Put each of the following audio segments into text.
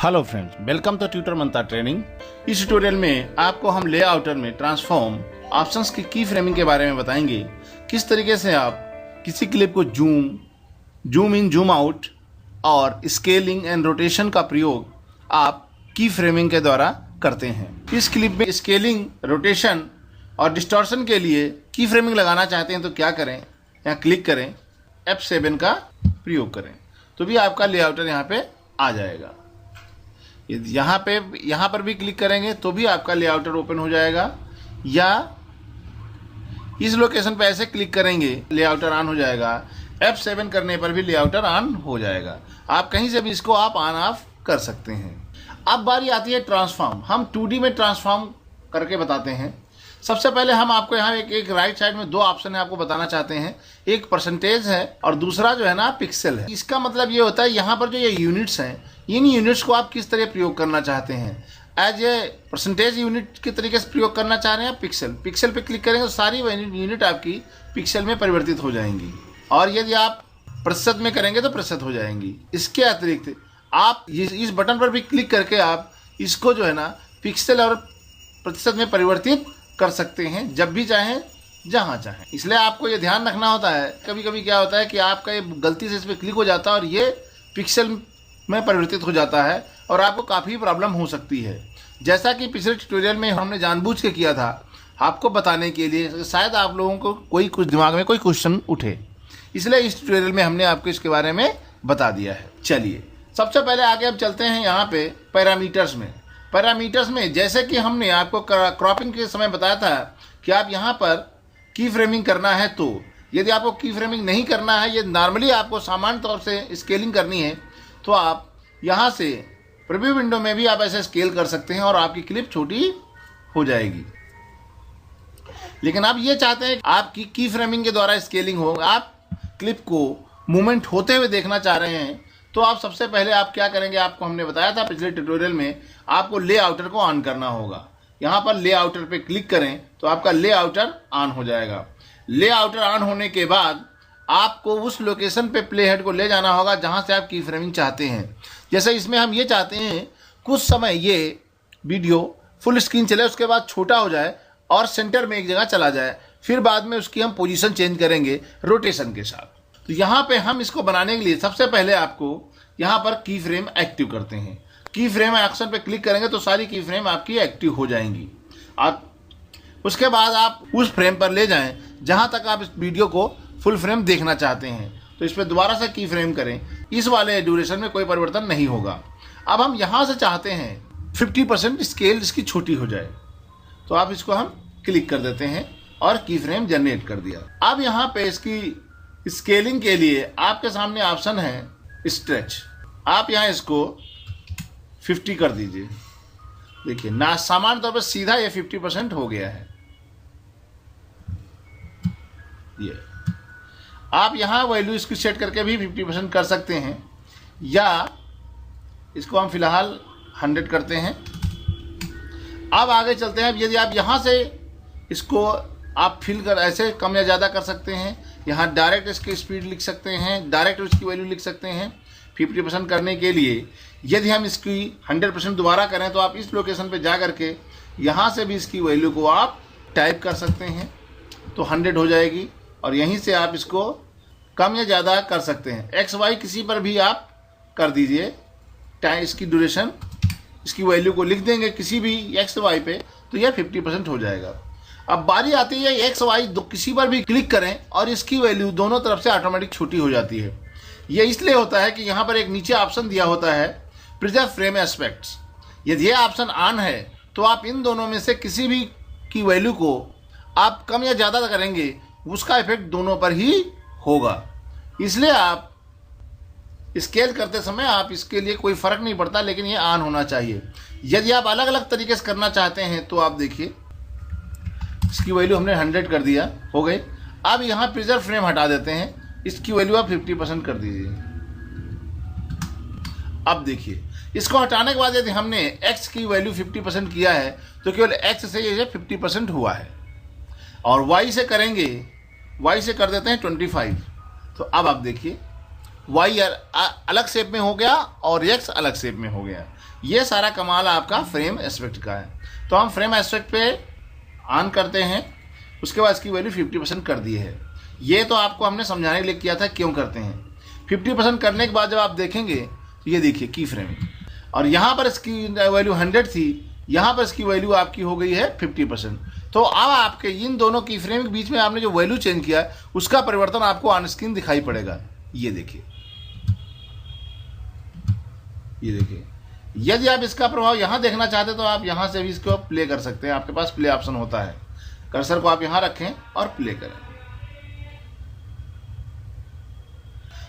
Hello friends, welcome to tutor manta training. इस tutorial में आपको हम लेआउटर में ट्रांसफॉर्म ऑप्शंस की फ्रेमिंग के बारे में बताएंगे। किस तरीके से आप किसी क्लिप को जूम इन, जूम आउट और स्केलिंग एंड रोटेशन का प्रयोग आप की फ्रेमिंग के द्वारा करते हैं। इस क्लिप में स्केलिंग, रोटेशन और डिस्टॉर्शन के लिए की फ्रेमिंग लगाना चाहते हैं तो क्या करें, यहाँ क्लिक करें, F7 का प्रयोग करें तो भी आपका लेआउटर यहाँ पे आ जाएगा। यहाँ पर भी क्लिक करेंगे तो भी आपका लेआउटर ओपन हो जाएगा, या इस लोकेशन पे ऐसे क्लिक करेंगे लेआउटर ऑन हो जाएगा। F7 करने पर भी लेआउटर ऑन हो जाएगा। आप कहीं से भी इसको आप ऑन ऑफ कर सकते हैं। अब बारी आती है ट्रांसफॉर्म। हम 2D में ट्रांसफॉर्म करके बताते हैं। सबसे पहले हम आपको यहाँ एक राइट साइड में दो ऑप्शन है आपको बताना चाहते हैं। एक परसेंटेज है और दूसरा जो है ना पिक्सल है। इसका मतलब ये होता है यहाँ पर जो ये यूनिट्स हैं, इन यूनिट्स को आप किस तरह प्रयोग करना चाहते हैं। एज ए परसेंटेज यूनिट के तरीके से प्रयोग करना चाह रहे हैं। पिक्सल पे क्लिक करेंगे तो सारी यूनिट आपकी पिक्सल में परिवर्तित हो जाएंगी, और यदि आप प्रतिशत में करेंगे तो प्रतिशत हो जाएंगी। इसके अतिरिक्त आप इस बटन पर भी क्लिक करके आप इसको जो है ना पिक्सल और प्रतिशत में परिवर्तित कर सकते हैं, जब भी चाहें, जहां चाहें। इसलिए आपको ये ध्यान रखना होता है। कभी कभी क्या होता है कि आपका ये गलती से इस पर क्लिक हो जाता है और ये पिक्सल में परिवर्तित हो जाता है और आपको काफ़ी प्रॉब्लम हो सकती है। जैसा कि पिछले ट्यूटोरियल में हमने जानबूझ के किया था आपको बताने के लिए, शायद आप लोगों को कुछ दिमाग में कोई क्वेश्चन उठे, इसलिए इस ट्यूटोरियल में हमने आपको इसके बारे में बता दिया है। चलिए सबसे पहले आगे अब चलते हैं यहाँ पे पैरामीटर्स में। जैसे कि हमने आपको क्रॉपिंग के समय बताया था कि आप यहाँ पर की फ्रेमिंग करना है, तो यदि आपको की फ्रेमिंग नहीं करना है, ये नॉर्मली आपको सामान्य तौर से स्केलिंग करनी है, तो आप यहाँ से प्रीव्यू विंडो में भी आप ऐसे स्केल कर सकते हैं और आपकी क्लिप छोटी हो जाएगी। लेकिन आप ये चाहते हैं आपकी की फ्रेमिंग के द्वारा स्केलिंग हो, आप क्लिप को मूवमेंट होते हुए देखना चाह रहे हैं, तो आप सबसे पहले आप क्या करेंगे, आपको हमने बताया था पिछले ट्यूटोरियल में, आपको लेआउटर को ऑन करना होगा। यहाँ पर लेआउटर पे क्लिक करें तो आपका लेआउटर ऑन हो जाएगा। लेआउटर ऑन होने के बाद आपको उस लोकेशन पे प्ले हेड को ले जाना होगा जहाँ से आप की फ्रेमिंग चाहते हैं। जैसे इसमें हम ये चाहते हैं कुछ समय ये वीडियो फुल स्क्रीन चले, उसके बाद छोटा हो जाए और सेंटर में एक जगह चला जाए, फिर बाद में उसकी हम पोजीशन चेंज करेंगे रोटेशन के साथ। तो यहाँ पे हम इसको बनाने के लिए सबसे पहले आपको यहाँ पर की फ्रेम एक्टिव करते हैं। की फ्रेम एक्शन पे क्लिक करेंगे तो सारी की फ्रेम आपकी एक्टिव हो जाएंगी। आप उसके बाद आप उस फ्रेम पर ले जाएं जहाँ तक आप इस वीडियो को फुल फ्रेम देखना चाहते हैं, तो इस पर दोबारा से की फ्रेम करें। इस वाले ड्यूरेशन में कोई परिवर्तन नहीं होगा। अब हम यहाँ से चाहते हैं 50% स्केल इसकी छोटी हो जाए, तो आप इसको हम क्लिक कर देते हैं और की फ्रेम जनरेट कर दिया। अब यहाँ पे इसकी स्केलिंग के लिए आपके सामने ऑप्शन है स्ट्रेच। आप यहाँ इसको 50 कर दीजिए। देखिए ना, सामान्य तौर पर सीधा ये 50% हो गया है। ये आप यहाँ वैल्यू इसकी सेट करके भी 50% कर सकते हैं, या इसको हम फिलहाल 100 करते हैं। अब आगे चलते हैं। यदि आप यहाँ से इसको आप फिल कर ऐसे कम या ज़्यादा कर सकते हैं। यहाँ डायरेक्ट इसकी स्पीड लिख सकते हैं, डायरेक्ट इसकी वैल्यू लिख सकते हैं। 50% करने के लिए यदि हम इसकी 100% दोबारा करें तो आप इस लोकेशन पे जा करके यहाँ से भी इसकी वैल्यू को आप टाइप कर सकते हैं, तो 100 हो जाएगी। और यहीं से आप इसको कम या ज़्यादा कर सकते हैं। XY किसी पर भी आप कर दीजिए टाइम, इसकी ड्यूरेशन, इसकी वैल्यू को लिख देंगे किसी भी XY पे, तो यह 50% हो जाएगा। अब बारी आती है XY, किसी पर भी क्लिक करें और इसकी वैल्यू दोनों तरफ से ऑटोमेटिक छोटी हो जाती है। यह इसलिए होता है कि यहाँ पर एक नीचे ऑप्शन दिया होता है प्रिजर्व फ्रेम एस्पेक्ट्स। यदि यह ऑप्शन ऑन है तो आप इन दोनों में से किसी भी की वैल्यू को आप कम या ज़्यादा करेंगे, उसका इफेक्ट दोनों पर ही होगा। इसलिए आप स्केल करते समय आप इसके लिए कोई फ़र्क नहीं पड़ता, लेकिन ये ऑन होना चाहिए। यदि आप अलग अलग तरीके से करना चाहते हैं तो आप देखिए, इसकी वैल्यू हमने 100 कर दिया, हो गई। अब यहाँ प्रिजर्व फ्रेम हटा देते हैं, इसकी वैल्यू आप 50% कर दीजिए। अब देखिए, इसको हटाने के बाद यदि हमने x की वैल्यू 50% किया है तो केवल x से ये 50% हुआ है, और y से करेंगे, y से कर देते हैं 25। तो अब आप देखिए वाई अलग शेप में हो गया और एक्स अलग शेप में हो गया। ये सारा कमाल आपका फ्रेम एस्पेक्ट का है। तो हम फ्रेम एस्पेक्ट पे ऑन करते हैं, उसके बाद इसकी वैल्यू 50% कर दी है। ये तो आपको हमने समझाने के लिए किया था क्यों करते हैं। 50% करने के बाद जब आप देखेंगे तो ये देखिए की फ्रेम, और यहाँ पर इसकी वैल्यू 100 थी, यहाँ पर इसकी वैल्यू आपकी हो गई है 50%। तो अब आपके इन दोनों की फ्रेम के बीच में आपने जो वैल्यू चेंज किया उसका परिवर्तन आपको ऑन स्क्रीन दिखाई पड़ेगा। ये देखिए, ये देखिए। यदि आप इसका प्रभाव यहाँ देखना चाहते तो आप यहाँ से भी इसको प्ले कर सकते हैं। आपके पास प्ले ऑप्शन होता है, कर्सर को आप यहाँ रखें और प्ले करें।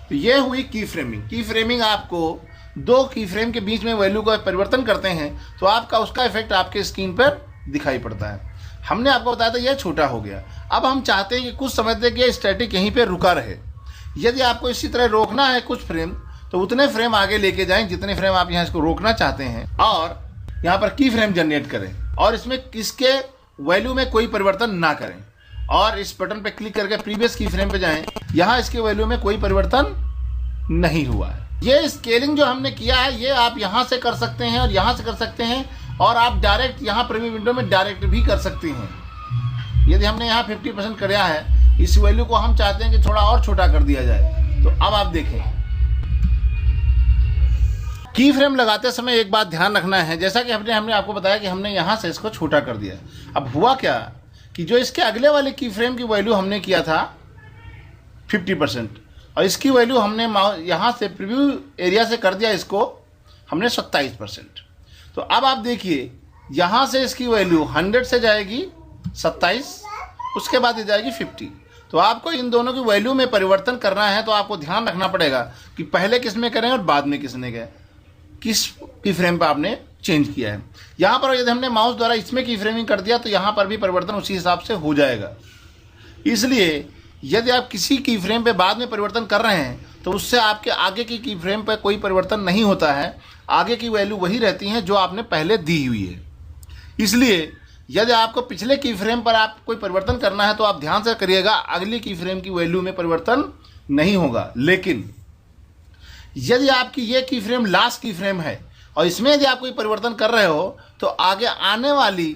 तो ये हुई की फ्रेमिंग। की फ्रेमिंग आपको दो की फ्रेम के बीच में वैल्यू का परिवर्तन करते हैं तो आपका उसका इफेक्ट आपके स्क्रीन पर दिखाई पड़ता है। हमने आपको बताया था यह छोटा हो गया। अब हम चाहते हैं कि कुछ समय तक ये स्टैटिक यहीं पे रुका रहे। यदि आपको इसी तरह रोकना है कुछ फ्रेम, तो उतने फ्रेम आगे लेके जाएं जितने फ्रेम आप यहाँ इसको रोकना चाहते हैं, और यहाँ पर की फ्रेम जनरेट करें और इसमें किसके वैल्यू में कोई परिवर्तन ना करें, और इस बटन पे क्लिक करके प्रीवियस की फ्रेम पे जाएं। यहाँ इसके वैल्यू में कोई परिवर्तन नहीं हुआ है। ये स्केलिंग जो हमने किया है ये आप यहाँ से कर सकते हैं और यहाँ से कर सकते हैं, और आप डायरेक्ट यहाँ प्रीव्यू विंडो में डायरेक्ट भी कर सकते हैं। यदि हमने यहाँ 50% किया है, इस वैल्यू को हम चाहते हैं कि थोड़ा और छोटा कर दिया जाए, तो अब आप देखें की फ्रेम लगाते समय एक बात ध्यान रखना है, जैसा कि हमने आपको बताया कि हमने यहाँ से इसको छोटा कर दिया। अब हुआ क्या कि जो इसके अगले वाले की फ्रेम की वैल्यू हमने किया था 50% और इसकी वैल्यू हमने यहाँ से प्रीव्यू एरिया से कर दिया इसको हमने 27%। तो अब आप देखिए यहाँ से इसकी वैल्यू 100 से जाएगी 27, उसके बाद ये जाएगी 50। तो आपको इन दोनों की वैल्यू में परिवर्तन करना है, तो आपको ध्यान रखना पड़ेगा कि पहले किस में करें और बाद में किसने गए, किस की फ्रेम पर आपने चेंज किया है। यहाँ पर यदि हमने माउस द्वारा इसमें की फ्रेमिंग कर दिया तो यहाँ पर भी परिवर्तन उसी हिसाब से हो जाएगा। इसलिए यदि आप किसी की फ्रेम पे बाद में परिवर्तन कर रहे हैं तो उससे आपके आगे की फ्रेम पे कोई परिवर्तन नहीं होता है। आगे की वैल्यू वही रहती है जो आपने पहले दी हुई है। इसलिए यदि आपको पिछले की फ्रेम पर आप कोई परिवर्तन करना है तो आप ध्यान से करिएगा, अगली की फ्रेम की वैल्यू में परिवर्तन नहीं होगा। लेकिन यदि आपकी ये की फ्रेम लास्ट की फ्रेम है और इसमें यदि आप कोई परिवर्तन कर रहे हो तो आगे आने वाली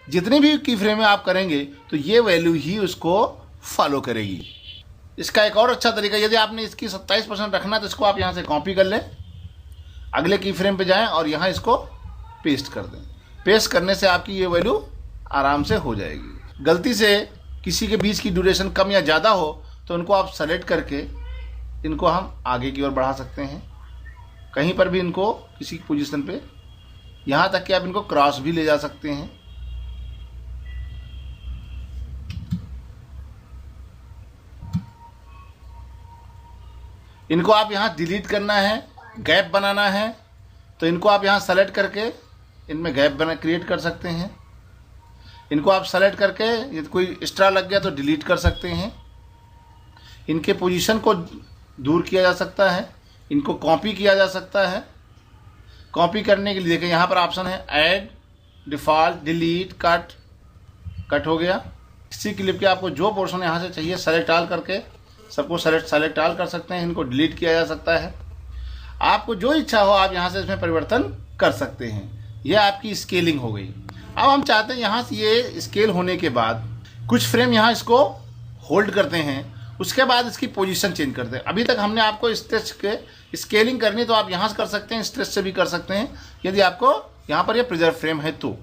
जितनी भी की फ्रेम में आप करेंगे तो ये वैल्यू ही उसको फॉलो करेगी। इसका एक और अच्छा तरीका, यदि आपने इसकी 27% रखना तो इसको आप यहाँ से कॉपी कर लें, अगले की फ्रेम पे जाएं और यहाँ इसको पेस्ट कर दें। पेस्ट करने से आपकी ये वैल्यू आराम से हो जाएगी। गलती से किसी के बीच की ड्यूरेशन कम या ज़्यादा हो तो उनको आप सेलेक्ट करके इनको हम आगे की ओर बढ़ा सकते हैं, कहीं पर भी इनको किसी पोजीशन पे, यहाँ तक कि आप इनको क्रॉस भी ले जा सकते हैं। इनको आप यहाँ डिलीट करना है, गैप बनाना है तो इनको आप यहाँ सेलेक्ट करके इनमें गैप क्रिएट कर सकते हैं। इनको आप सेलेक्ट करके यदि कोई एक्स्ट्रा लग गया तो डिलीट कर सकते हैं। इनके पोजीशन को दूर किया जा सकता है, इनको कॉपी किया जा सकता है। कॉपी करने के लिए देखिए यहाँ पर ऑप्शन है add, default, delete, cut. Cut हो गया। इसी क्लिप के आपको जो पोर्शन यहाँ से चाहिए सेलेक्ट ऑल करके सबको सेलेक्ट ऑल कर सकते हैं। इनको डिलीट किया जा सकता है। आपको जो इच्छा हो आप यहाँ से इसमें परिवर्तन कर सकते हैं। यह आपकी स्केलिंग हो गई। अब हम चाहते हैं यहाँ से ये स्केल होने के बाद कुछ फ्रेम यहाँ इसको होल्ड करते हैं, उसके बाद इसकी पोजीशन चेंज करते हैं। अभी तक हमने आपको स्ट्रेच के स्केलिंग करनी तो आप यहाँ से कर सकते हैं, स्ट्रेच से भी कर सकते हैं यदि आपको यहाँ पर ये प्रिजर्व फ्रेम है तो।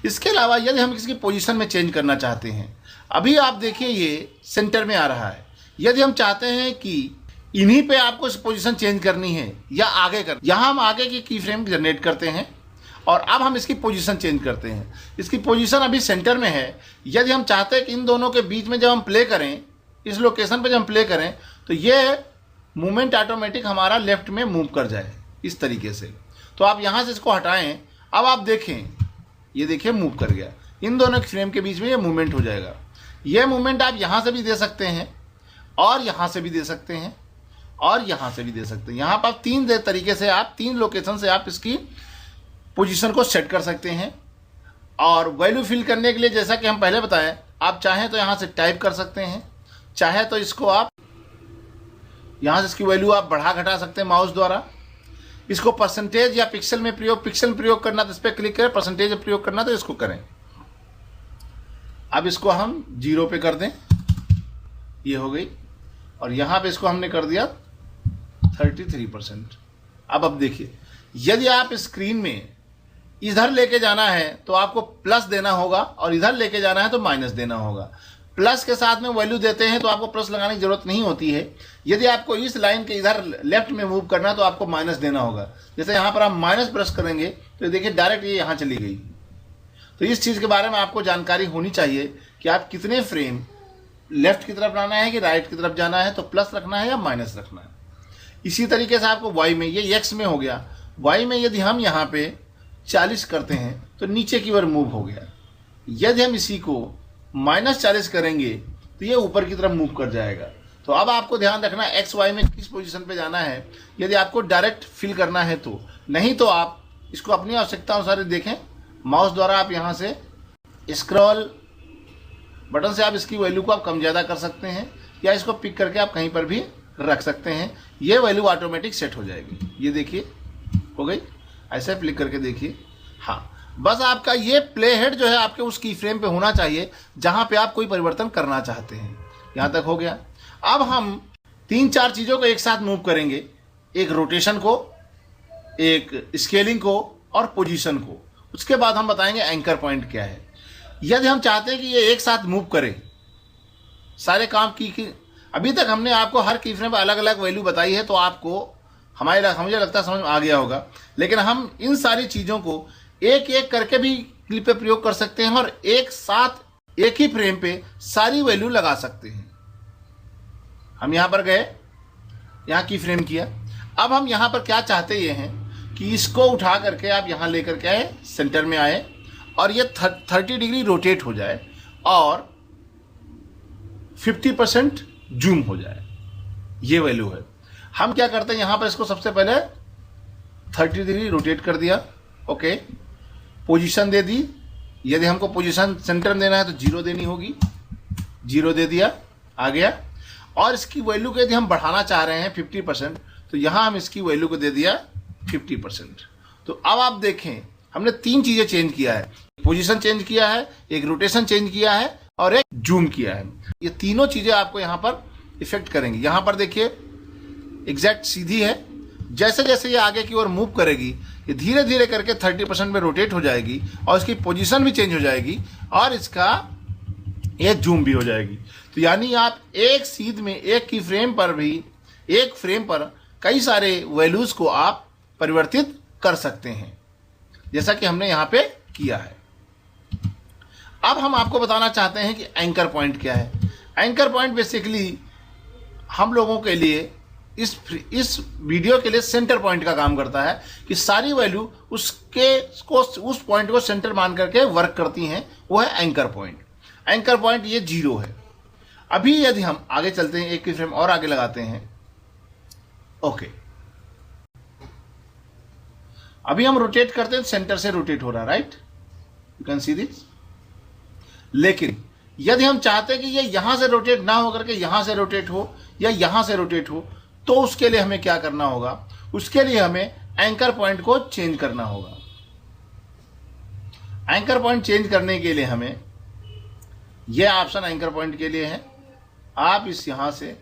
इसके अलावा यदि हम इसकी पोजीशन में चेंज करना चाहते हैं, अभी आप देखिए ये सेंटर में आ रहा है। यदि हम चाहते हैं कि इन्हीं पे आपको इस पोजीशन चेंज करनी है या आगे कर, यहाँ हम आगे की फ्रेम जनरेट करते हैं और अब हम इसकी पोजीशन चेंज करते हैं। इसकी पोजीशन अभी सेंटर में है। यदि हम चाहते हैं कि इन दोनों के बीच में जब हम प्ले करें, इस लोकेशन पे जब हम प्ले करें तो ये मूवमेंट ऑटोमेटिक हमारा लेफ्ट में मूव कर जाए इस तरीके से। तो आप यहाँ से इसको हटाएं। अब आप देखें, ये देखिए मूव कर गया। इन दोनों फ्रेम के बीच में ये मूवमेंट हो जाएगा। ये मूवमेंट आप यहाँ से भी दे सकते हैं और यहाँ से भी दे सकते हैं और यहाँ से भी दे सकते हैं। यहाँ पर तीन तरीके से आप, तीन लोकेशन से आप इसकी पोजीशन को सेट कर सकते हैं। और वैल्यू फिल करने के लिए जैसा कि हम पहले बताएं, आप चाहें तो यहाँ से टाइप कर सकते हैं, चाहे तो इसको आप यहाँ से इसकी वैल्यू आप बढ़ा घटा सकते हैं माउस द्वारा। इसको परसेंटेज या पिक्सल में प्रयोग करना तो इस पर क्लिक करें, परसेंटेज में प्रयोग करना तो इसको करें। अब इसको हम 0 पे कर दें, ये हो गई, और यहाँ पे इसको हमने कर दिया 33%। अब देखिए, यदि आप स्क्रीन में इधर लेके जाना है तो आपको प्लस देना होगा और इधर लेके जाना है तो माइनस देना होगा। प्लस के साथ में वैल्यू देते हैं तो आपको प्लस लगाने की जरूरत नहीं होती है। यदि आपको इस लाइन के इधर लेफ्ट में मूव करना है तो आपको माइनस देना होगा। जैसे यहाँ पर आप माइनस प्रेस करेंगे तो देखिए डायरेक्ट ये यहाँ चली गई। तो इस चीज़ के बारे में आपको जानकारी होनी चाहिए कि आप कितने फ्रेम लेफ्ट की तरफ लाना है कि राइट की तरफ जाना है, तो प्लस रखना है या माइनस रखना है। इसी तरीके से आपको वाई में, ये एक्स में हो गया, वाई में यदि हम यहाँ पे 40 करते हैं तो नीचे की ओर मूव हो गया। यदि हम इसी को -40 करेंगे तो ये ऊपर की तरफ मूव कर जाएगा। तो अब आपको ध्यान रखना एक्स वाई में किस पोजीशन पे जाना है, यदि आपको डायरेक्ट फिल करना है तो। नहीं तो आप इसको अपनी आवश्यकता अनुसार देखें, माउस द्वारा आप यहाँ से स्क्रॉल बटन से आप इसकी वैल्यू को आप कम ज़्यादा कर सकते हैं, या इसको पिक करके आप कहीं पर भी रख सकते हैं। ये वैल्यू ऑटोमेटिक सेट हो जाएगी। ये देखिए हो गई, ऐसे क्लिक करके देखिए। हाँ, बस आपका ये प्ले हेड जो है आपके उस की फ्रेम पे होना चाहिए जहाँ पे आप कोई परिवर्तन करना चाहते हैं। यहाँ तक हो गया। अब हम 3-4 चीज़ों को एक साथ मूव करेंगे, एक रोटेशन को, एक स्केलिंग को और पोजीशन को। उसके बाद हम बताएंगे एंकर पॉइंट क्या है। यदि हम चाहते हैं कि ये एक साथ मूव करे सारे काम की अभी तक हमने आपको हर की फ्रेम पर अलग अलग वैल्यू बताई है, तो आपको मुझे लगता है समझ में आ गया होगा। लेकिन हम इन सारी चीज़ों को एक एक करके भी क्लिप पे प्रयोग कर सकते हैं और एक साथ एक ही फ्रेम पे सारी वैल्यू लगा सकते हैं। हम यहाँ पर गए, यहाँ की फ्रेम किया। अब हम यहाँ पर क्या चाहते ये हैं कि इसको उठा करके आप यहाँ लेकर के आए, सेंटर में आए और ये 30 डिग्री रोटेट हो जाए और 50% जूम हो जाए। ये वैल्यू है। हम क्या करते हैं, यहाँ पर इसको सबसे पहले 30 डिग्री रोटेट कर दिया। ओके, पोजीशन दे दी। यदि हमको पोजीशन सेंटर में देना है तो 0 देनी होगी, 0 दे दिया, आ गया। और इसकी वैल्यू को यदि हम बढ़ाना चाह रहे हैं 50%, तो यहाँ हम इसकी वैल्यू को दे दिया 50%। तो अब आप देखें, हमने 3 चीज़ें चेंज किया है, पोजीशन चेंज किया है, एक रोटेशन चेंज किया है और एक जूम किया है। ये तीनों चीज़ें आपको यहाँ पर इफेक्ट करेंगी। यहाँ पर देखिए एग्जैक्ट सीधी है, जैसे जैसे ये आगे की ओर मूव करेगी ये धीरे धीरे करके 30% में रोटेट हो जाएगी और इसकी पोजीशन भी चेंज हो जाएगी और इसका ये जूम भी हो जाएगी। तो यानी आप एक सीध में एक की फ्रेम पर भी, एक फ्रेम पर कई सारे वैल्यूज़ को आप परिवर्तित कर सकते हैं, जैसा कि हमने यहाँ पे किया है। अब हम आपको बताना चाहते हैं कि एंकर पॉइंट क्या है। एंकर पॉइंट बेसिकली हम लोगों के लिए इस वीडियो के लिए सेंटर पॉइंट का काम करता है कि सारी वैल्यू उस पॉइंट को सेंटर मान करके वर्क करती हैं। वो है एंकर पॉइंट। एंकर पॉइंट ये 0 है। अभी यदि हम आगे चलते हैं, एक की फ्रेम और आगे लगाते हैं। ओके, अभी हम रोटेट करते हैं, सेंटर से रोटेट हो रहा है, right, you can see this. लेकिन यदि हम चाहते हैं कि ये यहां से रोटेट ना होकर के यहां से रोटेट हो या यहां से रोटेट हो, तो उसके लिए हमें क्या करना होगा, उसके लिए हमें एंकर पॉइंट को चेंज करना होगा। एंकर पॉइंट चेंज करने के लिए हमें यह ऑप्शन एंकर पॉइंट के लिए है। आप इस यहां से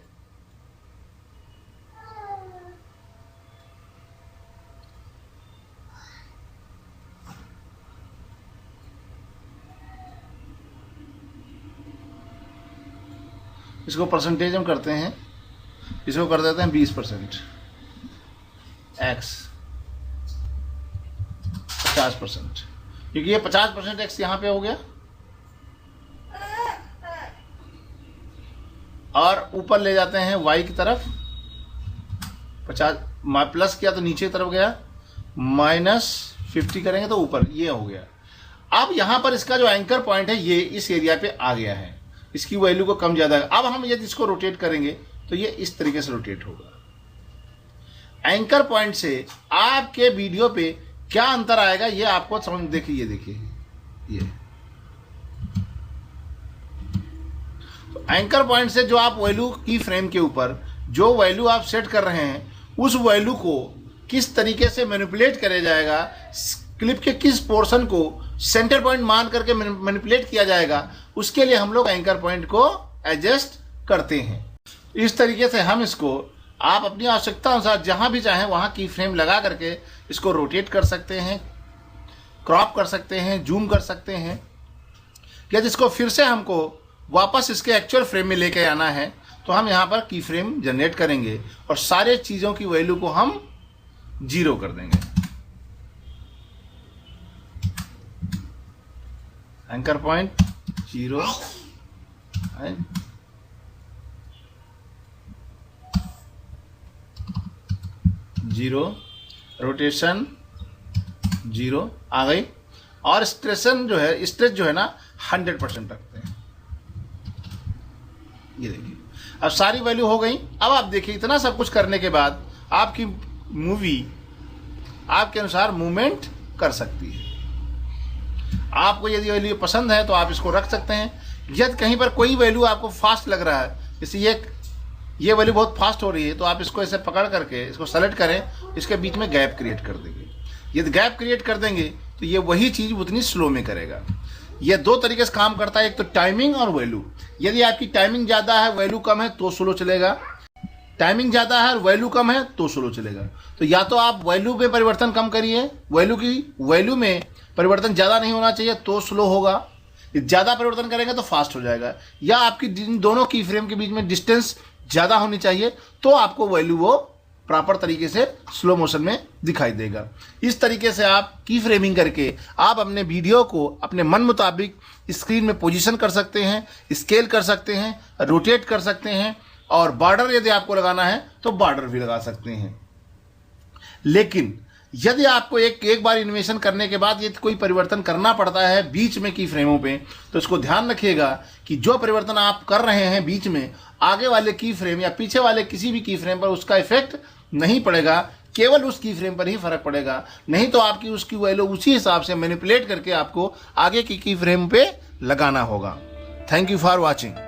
इसको परसेंटेज हम करते हैं, इसको कर देते हैं 20%, एक्स 50%, क्योंकि ये 50% एक्स यहां पे हो गया और ऊपर ले जाते हैं वाई की तरफ 50, प्लस किया तो नीचे की तरफ गया, -50 करेंगे तो ऊपर, ये हो गया। अब यहां पर इसका जो एंकर पॉइंट है ये इस एरिया पे आ गया है, इसकी वैल्यू को कम ज्यादा। अब हम यदि इसको रोटेट करेंगे तो ये इस तरीके से रोटेट होगा। एंकर पॉइंट से आपके वीडियो पे क्या अंतर आएगा ये आपको समझ, देखिए ये तो एंकर पॉइंट से जो आप वैल्यू की फ्रेम के ऊपर जो वैल्यू आप सेट कर रहे हैं उस वैल्यू को किस तरीके से मैनिपुलेट किया जाएगा, क्लिप के किस पोर्शन को सेंटर पॉइंट मान करके मैनिपुलेट किया जाएगा, उसके लिए हम लोग एंकर पॉइंट को एडजस्ट करते हैं। इस तरीके से हम इसको आप अपनी आवश्यकता अनुसार जहां भी चाहें वहां की फ्रेम लगा करके इसको रोटेट कर सकते हैं, क्रॉप कर सकते हैं, जूम कर सकते हैं, या जिसको फिर से हमको वापस इसके एक्चुअल फ्रेम में लेके आना है तो हम यहाँ पर की फ्रेम जनरेट करेंगे और सारे चीज़ों की वैल्यू को हम 0 कर देंगे। एंकर पॉइंट 0 0, रोटेशन 0 आ गई, और स्ट्रेस जो है ना 100% रखते हैं। ये देखिए अब सारी वैल्यू हो गई। अब आप देखिए इतना सब कुछ करने के बाद आपकी मूवी आपके अनुसार मूवमेंट कर सकती है। आपको यदि वैल्यू पसंद है तो आप इसको रख सकते हैं। यदि कहीं पर कोई वैल्यू आपको फास्ट लग रहा है, जैसे ये वैल्यू बहुत फास्ट हो रही है, तो आप इसको ऐसे पकड़ करके इसको सेलेक्ट करें, इसके बीच में गैप क्रिएट कर देंगे। यदि गैप क्रिएट कर देंगे तो ये वही चीज़ उतनी स्लो में करेगा। ये 2 तरीके से काम करता है, एक तो टाइमिंग और वैल्यू। यदि आपकी टाइमिंग ज़्यादा है वैल्यू कम है तो स्लो चलेगा, टाइमिंग ज़्यादा है और वैल्यू कम है तो स्लो चलेगा। तो या तो आप वैल्यू में परिवर्तन कम करिए, वैल्यू में परिवर्तन ज़्यादा नहीं होना चाहिए तो स्लो होगा, ज़्यादा परिवर्तन करेंगे तो फास्ट हो जाएगा, या आपकी दोनों की फ्रेम के बीच में डिस्टेंस ज़्यादा होनी चाहिए तो आपको वैल्यू वो प्रॉपर तरीके से स्लो मोशन में दिखाई देगा। इस तरीके से आप की फ्रेमिंग करके आप अपने वीडियो को अपने मन मुताबिक स्क्रीन में पोजीशन कर सकते हैं, स्केल कर सकते हैं, रोटेट कर सकते हैं, और बॉर्डर यदि आपको लगाना है तो बॉर्डर भी लगा सकते हैं। लेकिन यदि आपको एक बार एनिमेशन करने के बाद यदि कोई परिवर्तन करना पड़ता है बीच में की फ्रेमों पे, तो इसको ध्यान रखिएगा कि जो परिवर्तन आप कर रहे हैं बीच में, आगे वाले की फ्रेम या पीछे वाले किसी भी की फ्रेम पर उसका इफेक्ट नहीं पड़ेगा, केवल उस की फ्रेम पर ही फर्क पड़ेगा। नहीं तो आपकी उसकी वैल्यू उसी हिसाब से मैनिपुलेट करके आपको आगे की फ्रेम पे लगाना होगा। Thank you for watching.